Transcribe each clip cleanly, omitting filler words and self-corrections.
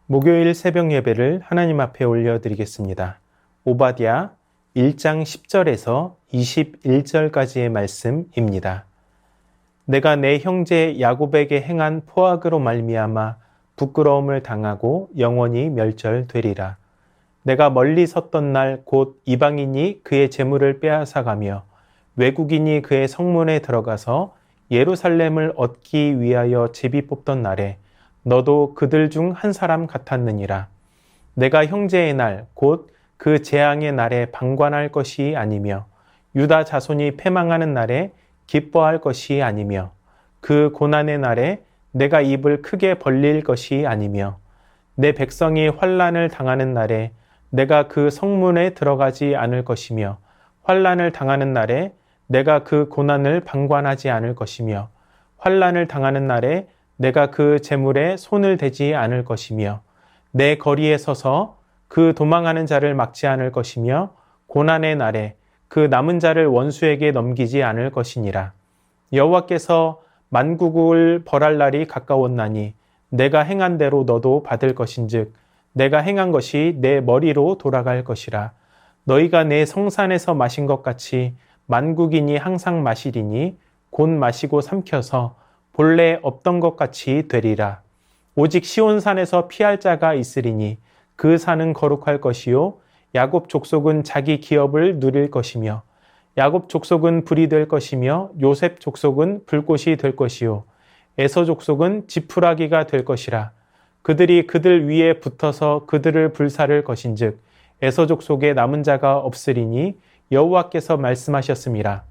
목요일 새벽 예배를 하나님 앞에 올려드리겠습니다. 오바댜 1장 10절에서 21절까지의 말씀입니다. 내가 내 형제 야곱에게 행한 포악으로 말미암아 부끄러움을 당하고 영원히 멸절되리라. 내가 멀리 섰던 날 곧 이방인이 그의 재물을 빼앗아가며 외국인이 그의 성문에 들어가서 예루살렘을 얻기 위하여 제비 뽑던 날에 너도 그들 중 한 사람 같았느니라. 내가 형제의 날 곧 그 재앙의 날에 방관할 것이 아니며 유다 자손이 패망하는 날에 기뻐할 것이 아니며 그 고난의 날에 내가 입을 크게 벌릴 것이 아니며 내 백성이 환난을 당하는 날에 내가 그 성문에 들어가지 않을 것이며 환난을 당하는 날에 내가 그 고난을 방관하지 않을 것이며 환난을 당하는 날에 내가 그 재물에 손을 대지 않을 것이며 내 거리에 서서 그 도망하는 자를 막지 않을 것이며 고난의 날에 그 남은 자를 원수에게 넘기지 않을 것이니라. 여호와께서 만국을 벌할 날이 가까웠나니 내가 행한 대로 너도 받을 것인즉 내가 행한 것이 내 머리로 돌아갈 것이라. 너희가 내 성산에서 마신 것 같이 만국인이 항상 마시리니 곧 마시고 삼켜서 본래 없던 것 같이 되리라. 오직 시온산에서 피할 자가 있으리니 그 산은 거룩할 것이요 야곱 족속은 자기 기업을 누릴 것이며 야곱 족속은 불이 될 것이며 요셉 족속은 불꽃이 될 것이요 에서 족속은 지푸라기가 될 것이라. 그들이 그들 위에 붙어서 그들을 불사를 것인즉 에서 족속에 남은 자가 없으리니 여호와께서 말씀하셨음이라.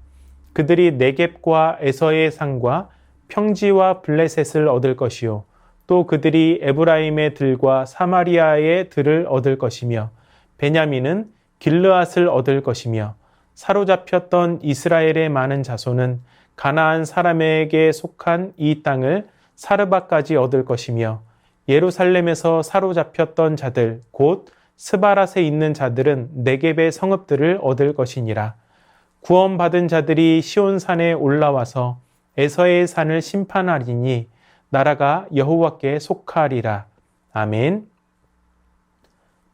그들이 네겝과 에서의 산과 평지와 블레셋을 얻을 것이요 또 그들이 에브라임의 들과 사마리아의 들을 얻을 것이며 베냐민은 길르앗을 얻을 것이며 사로잡혔던 이스라엘의 많은 자손은 가나안 사람에게 속한 이 땅을 사르바까지 얻을 것이며 예루살렘에서 사로잡혔던 자들 곧 스바랏에 있는 자들은 네겝의 성읍들을 얻을 것이니라. 구원받은 자들이 시온산에 올라와서 에서의 산을 심판하리니 나라가 여호와께 속하리라. 아멘.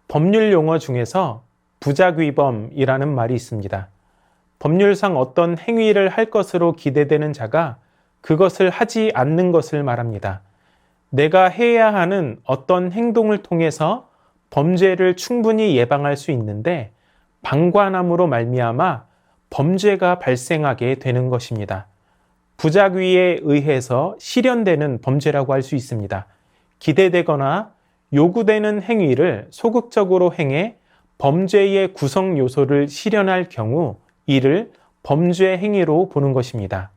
법률 용어 중에서 부작위범이라는 말이 있습니다. 법률상 어떤 행위를 할 것으로 기대되는 자가 그것을 하지 않는 것을 말합니다. 내가 해야 하는 어떤 행동을 통해서 범죄를 충분히 예방할 수 있는데 방관함으로 말미암아 범죄가 발생하게 되는 것입니다. 부작위에 의해서 실현되는 범죄라고 할 수 있습니다. 기대되거나 요구되는 행위를 소극적으로 행해 범죄의 구성 요소를 실현할 경우 이를 범죄 행위로 보는 것입니다.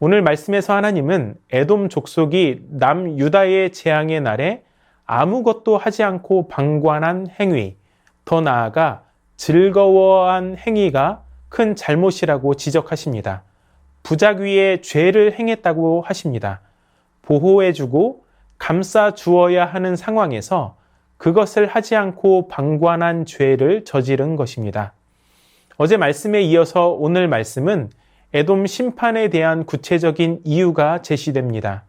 오늘 말씀에서 하나님은 에돔 족속이 남유다의 재앙의 날에 아무것도 하지 않고 방관한 행위, 더 나아가 즐거워한 행위가 큰 잘못이라고 지적하십니다. 부작위의 죄를 행했다고 하십니다. 보호해주고 감싸 주어야 하는 상황에서 그것을 하지 않고 방관한 죄를 저지른 것입니다. 어제 말씀에 이어서 오늘 말씀은 에돔 심판에 대한 구체적인 이유가 제시됩니다.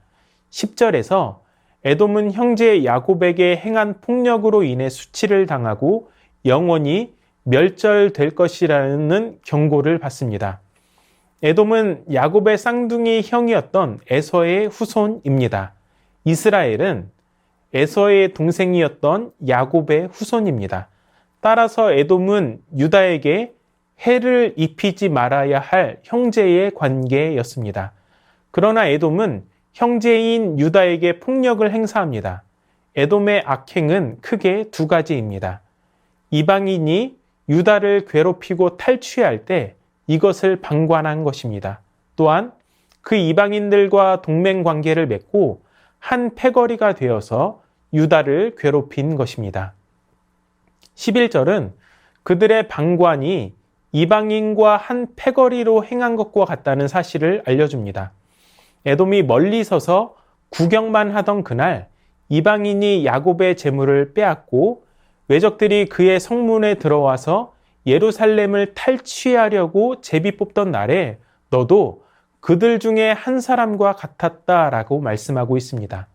10절에서 에돔은 형제 야곱에게 행한 폭력으로 인해 수치를 당하고 영원히 멸절될 것이라는 경고를 받습니다. 에돔은 야곱의 쌍둥이 형이었던 에서의 후손입니다. 이스라엘은 에서의 동생이었던 야곱의 후손입니다. 따라서 에돔은 유다에게 해를 입히지 말아야 할 형제의 관계였습니다. 그러나 에돔은 형제인 유다에게 폭력을 행사합니다. 에돔의 악행은 크게 두 가지입니다. 이방인이 유다를 괴롭히고 탈취할 때 이것을 방관한 것입니다. 또한 그 이방인들과 동맹 관계를 맺고 한 패거리가 되어서 유다를 괴롭힌 것입니다. 11절은 그들의 방관이 이방인과 한 패거리로 행한 것과 같다는 사실을 알려줍니다. 에돔이 멀리 서서 구경만 하던 그날 이방인이 야곱의 재물을 빼앗고 외적들이 그의 성문에 들어와서 예루살렘을 탈취하려고 제비 뽑던 날에 너도 그들 중에 한 사람과 같았다라고 말씀하고 있습니다.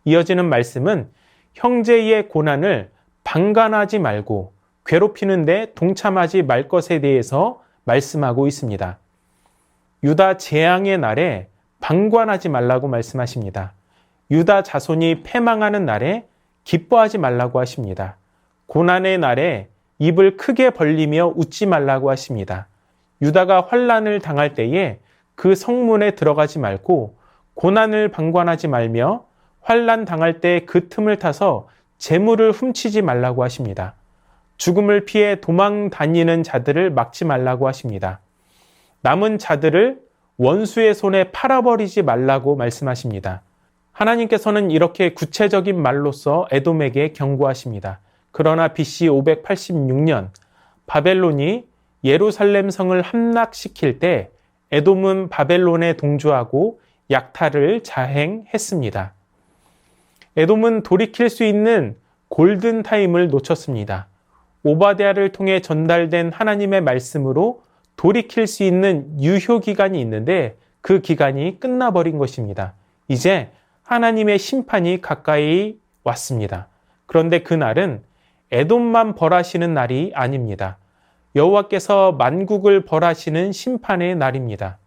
이어지는 말씀은 형제의 고난을 방관하지 말고 괴롭히는데 동참하지 말 것에 대해서 말씀하고 있습니다. 유다 재앙의 날에 방관하지 말라고 말씀하십니다. 유다 자손이 패망하는 날에 기뻐하지 말라고 하십니다. 고난의 날에 입을 크게 벌리며 웃지 말라고 하십니다. 유다가 환난을 당할 때에 그 성문에 들어가지 말고 고난을 방관하지 말며 환난 당할 때 그 틈을 타서 재물을 훔치지 말라고 하십니다. 죽음을 피해 도망 다니는 자들을 막지 말라고 하십니다. 남은 자들을 원수의 손에 팔아버리지 말라고 말씀하십니다. 하나님께서는 이렇게 구체적인 말로써 에돔에게 경고하십니다. 그러나 BC 586년 바벨론이 예루살렘 성을 함락시킬 때 에돔은 바벨론에 동조하고 약탈을 자행했습니다. 에돔은 돌이킬 수 있는 골든타임을 놓쳤습니다. 오바댜를 통해 전달된 하나님의 말씀으로 돌이킬 수 있는 유효기간이 있는데 그 기간이 끝나버린 것입니다. 이제 하나님의 심판이 가까이 왔습니다. 그런데 그날은 에돔만 벌하시는 날이 아닙니다. 여호와께서 만국을 벌하시는 심판의 날입니다.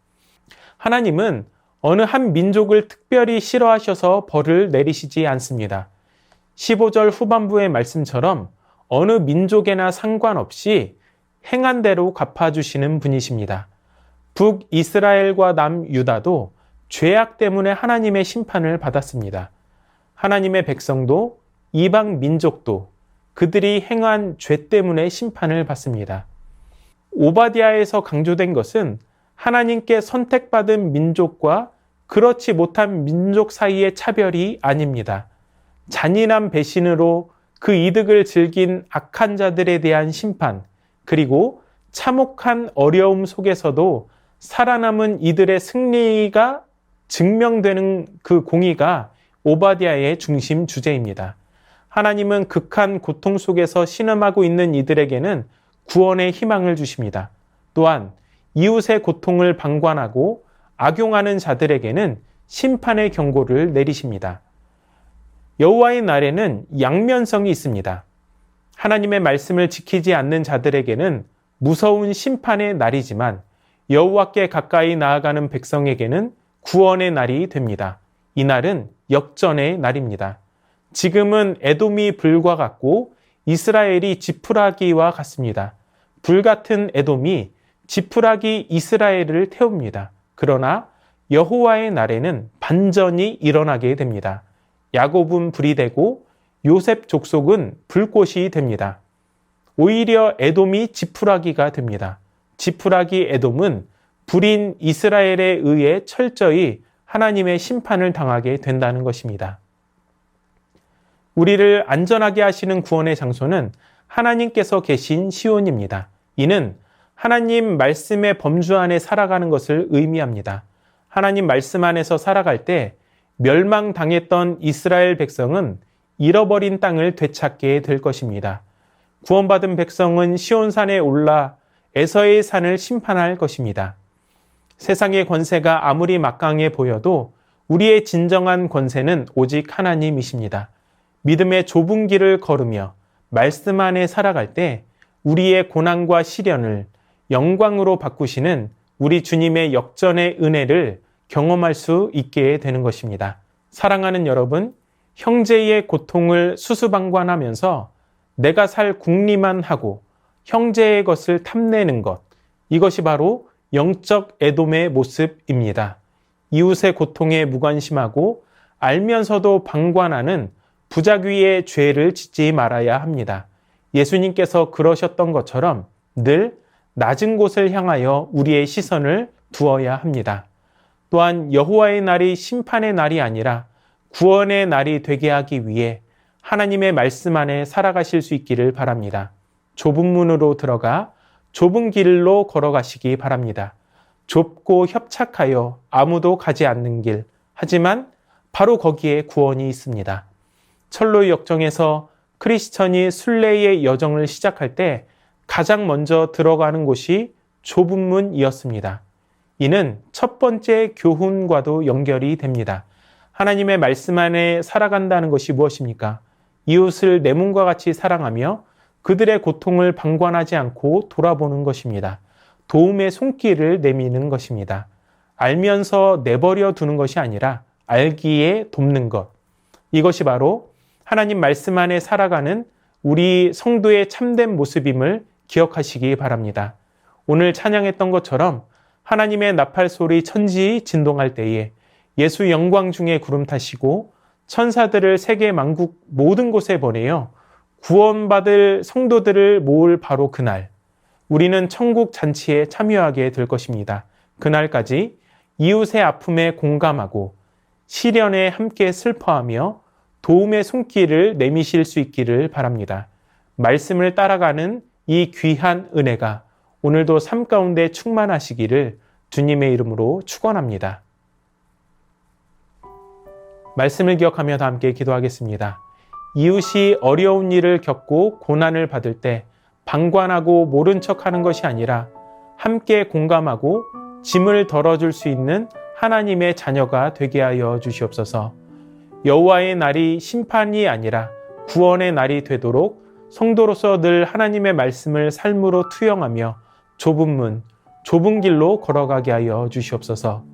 하나님은 어느 한 민족을 특별히 싫어하셔서 벌을 내리시지 않습니다. 15절 후반부의 말씀처럼 어느 민족에나 상관없이 행한 대로 갚아주시는 분이십니다. 북이스라엘과 남유다도 죄악 때문에 하나님의 심판을 받았습니다. 하나님의 백성도 이방 민족도 그들이 행한 죄 때문에 심판을 받습니다. 오바댜에서 강조된 것은 하나님께 선택받은 민족과 그렇지 못한 민족 사이의 차별이 아닙니다. 잔인한 배신으로 그 이득을 즐긴 악한 자들에 대한 심판, 그리고 참혹한 어려움 속에서도 살아남은 이들의 승리가 증명되는 그 공의가 오바댜의 중심 주제입니다. 하나님은 극한 고통 속에서 신음하고 있는 이들에게는 구원의 희망을 주십니다. 또한 이웃의 고통을 방관하고 악용하는 자들에게는 심판의 경고를 내리십니다. 여호와의 날에는 양면성이 있습니다. 하나님의 말씀을 지키지 않는 자들에게는 무서운 심판의 날이지만 여호와께 가까이 나아가는 백성에게는 구원의 날이 됩니다. 이 날은 역전의 날입니다. 지금은 에돔이 불과 같고 이스라엘이 지푸라기와 같습니다. 불같은 에돔이 지푸라기 이스라엘을 태웁니다. 그러나 여호와의 날에는 반전이 일어나게 됩니다. 야곱은 불이 되고 요셉 족속은 불꽃이 됩니다. 오히려 에돔이 지푸라기가 됩니다. 지푸라기 에돔은 불인 이스라엘에 의해 철저히 하나님의 심판을 당하게 된다는 것입니다. 우리를 안전하게 하시는 구원의 장소는 하나님께서 계신 시온입니다. 이는 하나님 말씀의 범주 안에 살아가는 것을 의미합니다. 하나님 말씀 안에서 살아갈 때 멸망당했던 이스라엘 백성은 잃어버린 땅을 되찾게 될 것입니다. 구원받은 백성은 시온산에 올라 에서의 산을 심판할 것입니다. 세상의 권세가 아무리 막강해 보여도 우리의 진정한 권세는 오직 하나님이십니다. 믿음의 좁은 길을 걸으며 말씀 안에 살아갈 때 우리의 고난과 시련을 영광으로 바꾸시는 우리 주님의 역전의 은혜를 경험할 수 있게 되는 것입니다. 사랑하는 여러분, 형제의 고통을 수수방관하면서 내가 살 궁리만 하고 형제의 것을 탐내는 것, 이것이 바로 영적 에돔의 모습입니다. 이웃의 고통에 무관심하고 알면서도 방관하는 부작위의 죄를 짓지 말아야 합니다. 예수님께서 그러셨던 것처럼 늘 낮은 곳을 향하여 우리의 시선을 두어야 합니다. 또한 여호와의 날이 심판의 날이 아니라 구원의 날이 되게 하기 위해 하나님의 말씀 안에 살아가실 수 있기를 바랍니다. 좁은 문으로 들어가 좁은 길로 걸어가시기 바랍니다. 좁고 협착하여 아무도 가지 않는 길, 하지만 바로 거기에 구원이 있습니다. 철로 역정에서 크리스천이 순례의 여정을 시작할 때 가장 먼저 들어가는 곳이 좁은 문이었습니다. 이는 첫 번째 교훈과도 연결이 됩니다. 하나님의 말씀 안에 살아간다는 것이 무엇입니까? 이웃을 내 몸과 같이 사랑하며 그들의 고통을 방관하지 않고 돌아보는 것입니다. 도움의 손길을 내미는 것입니다. 알면서 내버려 두는 것이 아니라 알기에 돕는 것. 이것이 바로 하나님 말씀 안에 살아가는 우리 성도의 참된 모습임을 기억하시기 바랍니다. 오늘 찬양했던 것처럼 하나님의 나팔 소리 천지 진동할 때에 예수 영광 중에 구름 타시고 천사들을 세계 만국 모든 곳에 보내어 구원받을 성도들을 모을 바로 그날, 우리는 천국 잔치에 참여하게 될 것입니다. 그날까지 이웃의 아픔에 공감하고 시련에 함께 슬퍼하며 도움의 손길을 내미실 수 있기를 바랍니다. 말씀을 따라가는 이 귀한 은혜가 오늘도 삶 가운데 충만하시기를 주님의 이름으로 축원합니다. 말씀을 기억하며 다 함께 기도하겠습니다. 이웃이 어려운 일을 겪고 고난을 받을 때 방관하고 모른 척하는 것이 아니라 함께 공감하고 짐을 덜어줄 수 있는 하나님의 자녀가 되게 하여 주시옵소서. 여호와의 날이 심판이 아니라 구원의 날이 되도록 성도로서 늘 하나님의 말씀을 삶으로 투영하며 좁은 문, 좁은 길로 걸어가게 하여 주시옵소서.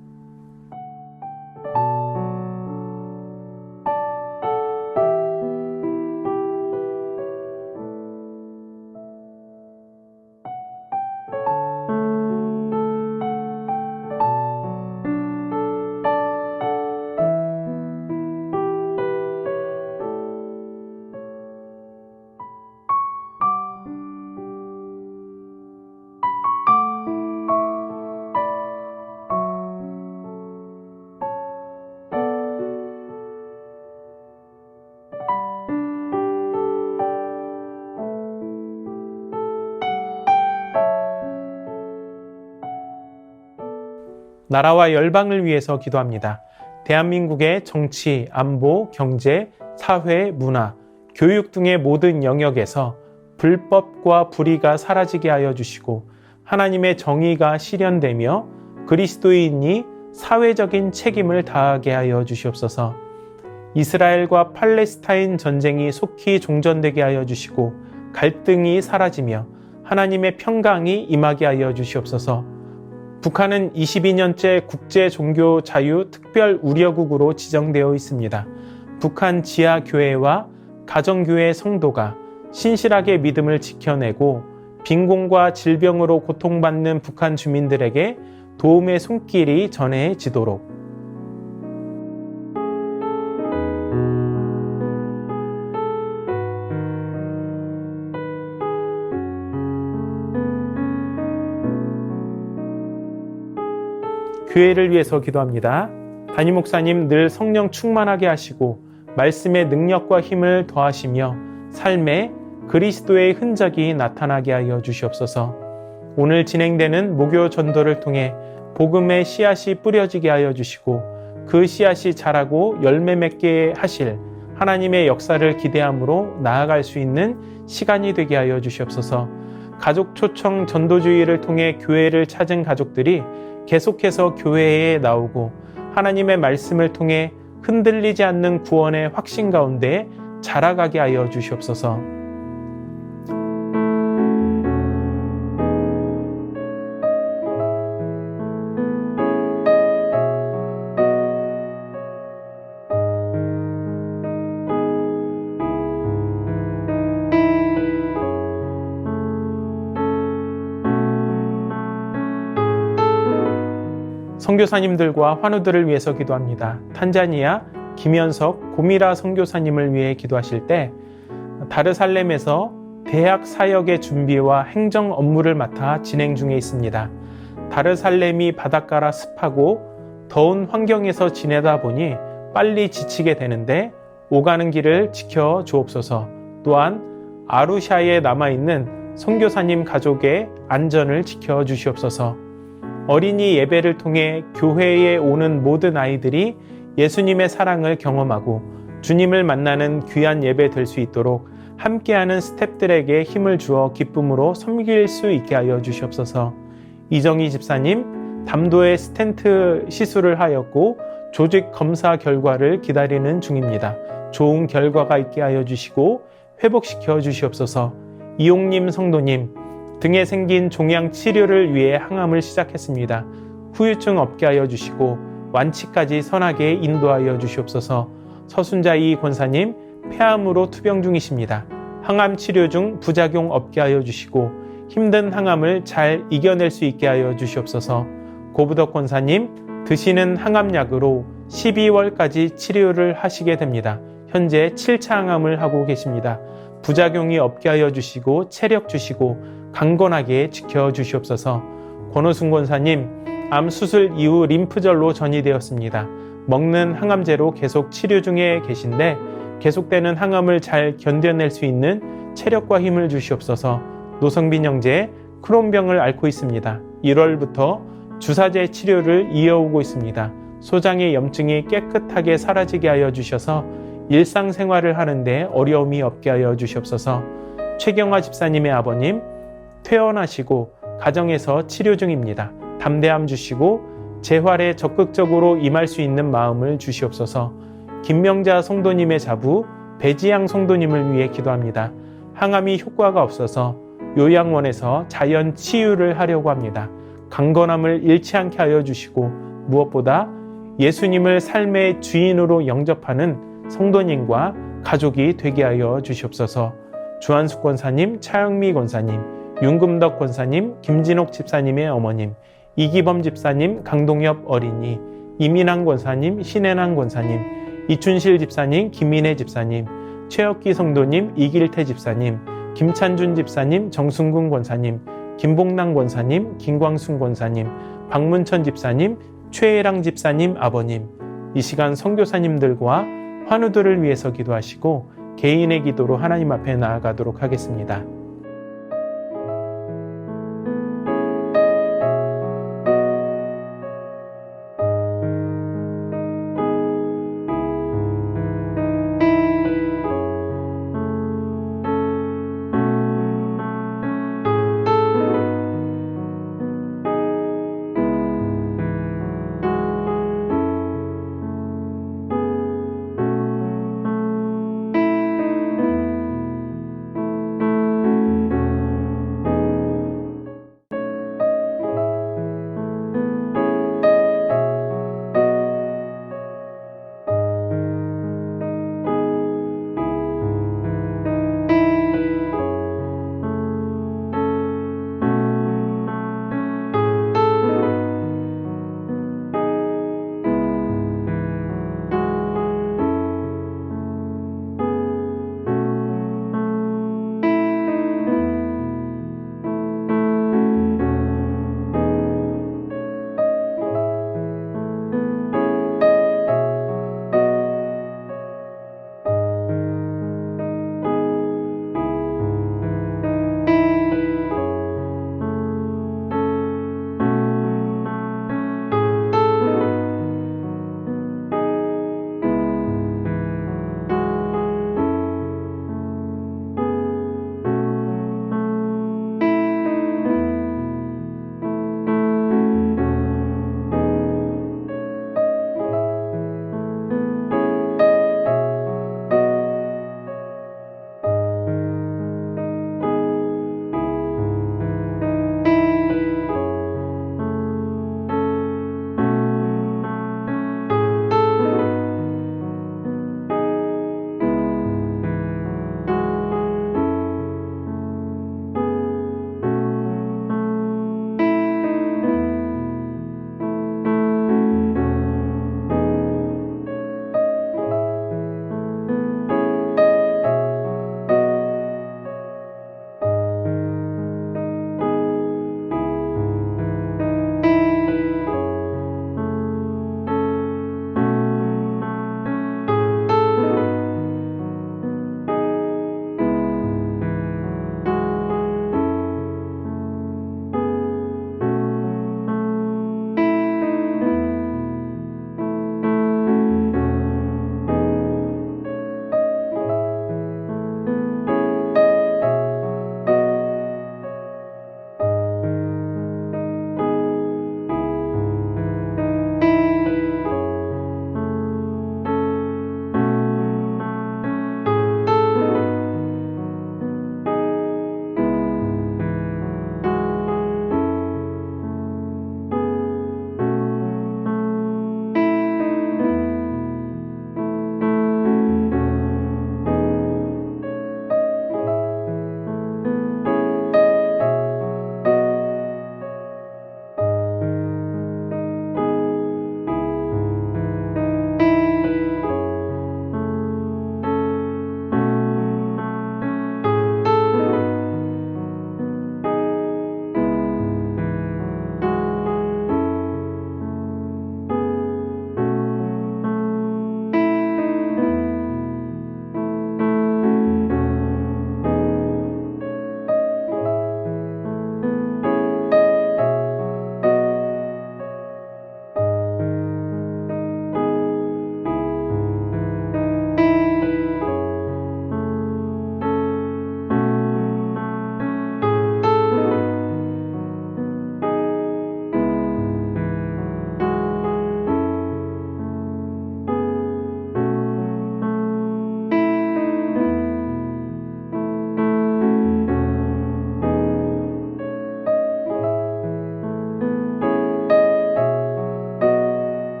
나라와 열방을 위해서 기도합니다. 대한민국의 정치, 안보, 경제, 사회, 문화, 교육 등의 모든 영역에서 불법과 불의가 사라지게 하여 주시고 하나님의 정의가 실현되며 그리스도인이 사회적인 책임을 다하게 하여 주시옵소서. 이스라엘과 팔레스타인 전쟁이 속히 종전되게 하여 주시고 갈등이 사라지며 하나님의 평강이 임하게 하여 주시옵소서. 북한은 22년째 국제종교자유 특별우려국으로 지정되어 있습니다. 북한 지하교회와 가정교회 성도가 신실하게 믿음을 지켜내고 빈곤과 질병으로 고통받는 북한 주민들에게 도움의 손길이 전해지도록 교회를 위해서 기도합니다. 담임 목사님 늘 성령 충만하게 하시고 말씀의 능력과 힘을 더하시며 삶에 그리스도의 흔적이 나타나게 하여 주시옵소서. 오늘 진행되는 목요 전도를 통해 복음의 씨앗이 뿌려지게 하여 주시고 그 씨앗이 자라고 열매 맺게 하실 하나님의 역사를 기대함으로 나아갈 수 있는 시간이 되게 하여 주시옵소서. 가족 초청 전도주의를 통해 교회를 찾은 가족들이 계속해서 교회에 나오고 하나님의 말씀을 통해 흔들리지 않는 구원의 확신 가운데 자라가게 하여 주시옵소서. 선교사님들과 환우들을 위해서 기도합니다. 탄자니아 김현석 고미라 선교사님을 위해 기도하실 때 다르살렘에서 대학 사역의 준비와 행정 업무를 맡아 진행 중에 있습니다. 다르살렘이 바닷가라 습하고 더운 환경에서 지내다 보니 빨리 지치게 되는데 오가는 길을 지켜 주옵소서. 또한 아루샤에 남아있는 선교사님 가족의 안전을 지켜 주시옵소서. 어린이 예배를 통해 교회에 오는 모든 아이들이 예수님의 사랑을 경험하고 주님을 만나는 귀한 예배 될 수 있도록 함께하는 스태프들에게 힘을 주어 기쁨으로 섬길 수 있게 하여 주시옵소서. 이정희 집사님 담도의 스텐트 시술을 하였고 조직 검사 결과를 기다리는 중입니다. 좋은 결과가 있게 하여 주시고 회복시켜 주시옵소서. 이용님 성도님, 등에 생긴 종양 치료를 위해 항암을 시작했습니다. 후유증 없게 하여 주시고 완치까지 선하게 인도하여 주시옵소서. 서순자이 권사님, 폐암으로 투병 중이십니다. 항암 치료 중 부작용 없게 하여 주시고 힘든 항암을 잘 이겨낼 수 있게 하여 주시옵소서. 고부덕 권사님, 드시는 항암약으로 12월까지 치료를 하시게 됩니다. 현재 7차 항암을 하고 계십니다. 부작용이 없게 하여 주시고 체력 주시고 강건하게 지켜주시옵소서. 권호순 권사님, 암 수술 이후 림프절로 전이되었습니다. 먹는 항암제로 계속 치료 중에 계신데 계속되는 항암을 잘 견뎌낼 수 있는 체력과 힘을 주시옵소서. 노성빈 형제, 크론병을 앓고 있습니다. 1월부터 주사제 치료를 이어오고 있습니다. 소장의 염증이 깨끗하게 사라지게 하여 주셔서 일상생활을 하는데 어려움이 없게 하여 주시옵소서. 최경화 집사님의 아버님, 퇴원하시고 가정에서 치료 중입니다. 담대함 주시고 재활에 적극적으로 임할 수 있는 마음을 주시옵소서. 김명자 성도님의 자부, 배지양 성도님을 위해 기도합니다. 항암이 효과가 없어서 요양원에서 자연 치유를 하려고 합니다. 강건함을 잃지 않게 하여 주시고 무엇보다 예수님을 삶의 주인으로 영접하는 성도님과 가족이 되게 하여 주시옵소서. 주한숙 권사님, 차영미 권사님, 윤금덕 권사님, 김진옥 집사님의 어머님, 이기범 집사님, 강동엽 어린이, 이민환 권사님, 신혜남 권사님, 이춘실 집사님, 김민혜 집사님, 최혁기 성도님, 이길태 집사님, 김찬준 집사님, 정순근 권사님, 김봉남 권사님, 김광순 권사님, 박문천 집사님, 최혜랑 집사님 아버님, 이 시간 선교사님들과 환우들을 위해서 기도하시고 개인의 기도로 하나님 앞에 나아가도록 하겠습니다.